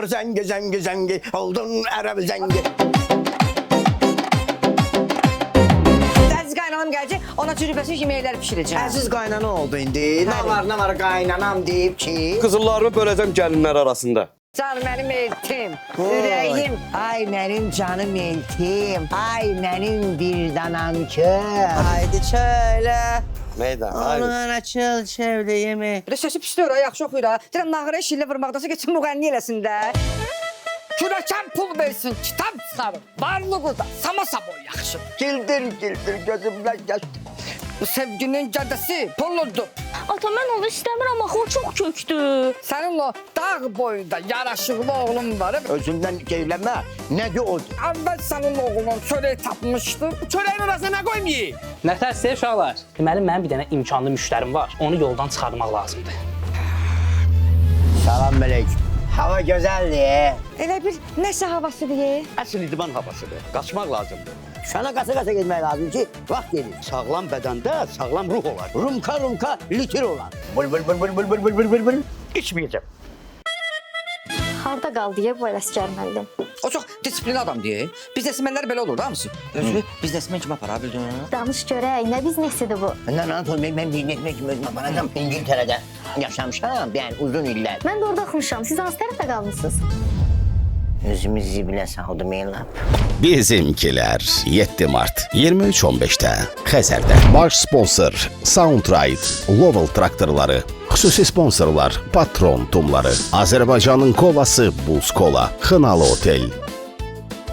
Zengi zengi zengi oldun Arap zengi. Əziz qaynanam gələcək, ona cürübəsi yeməklər pişirəcəm. Əziz qaynana oldu indi. Ne var qaynanam deyip ki. Qızıllarımı böləcəm gəlinlər arasında. Canım mənim eltim, ürəyim. Ay benim canım eltim. Ay benim bir danamkım. Haydi şöyle. Meydan, Onun açıl çevleyimi. Bir də səsi pisdir ha, yaxşı oxuyur ha. Deyirəm, nağıra işlə vurmaqdasa geçsin müğənni eləsin də. Kürəkən pul versin, kitab çıxarır. Varlığı da sama saboy yaxşı. Gildir gözümden geçti. Bu sevginin gədəsi pulludur. Ata, mən onu istəmirəm, axı o çox kökdür. Sənin o dağ boyunda yaraşıqlı oğlun var. Özünden geylenme. Ne diyor o? Əvvəl sənin oğlun çörək tapmışdı. Çörəyin arasına nə qoymayayım? Nətərsə uşaqlar. Deməli mənim bir dənə imkanlı müştərim var. Onu yoldan çıxarmaq lazımdır. Salam melek. Hava güzeldi. Elə bir nəsə havası deyə. Əsl idman havasıdır. Qaçmaq lazımdır. Sana kasa gitmek lazım ki vaxt gelir. Sağlam bədəndə sağlam ruh olar. Rumka litir olan. Bul. İçməyəcəm. Harda qal deyə bu eləs gəlməlidim. O çox disiplinli adam deyə. Biznesmenlər belə olur da hamısı. Özü biznesmen kimi apara bildin. Danış görək, nə biznesidir bu? Benden rahat ol. Ben bir ekmek gibi özüme bana İngiltere'de yaşamışam. Yani uzun iller. Mən də orada oxumuşam. Siz hansı tərəfdə qalmısınız? Özümü zibile saldım yıllar. Bizimkiler 7 Mart 23:15'te Xəzərdə. Baş sponsor Soundride, Lovell traktorları, xüsusi sponsorlar Patron tumları, Azərbaycanın kovası Buz Kola, Xınalı Otel,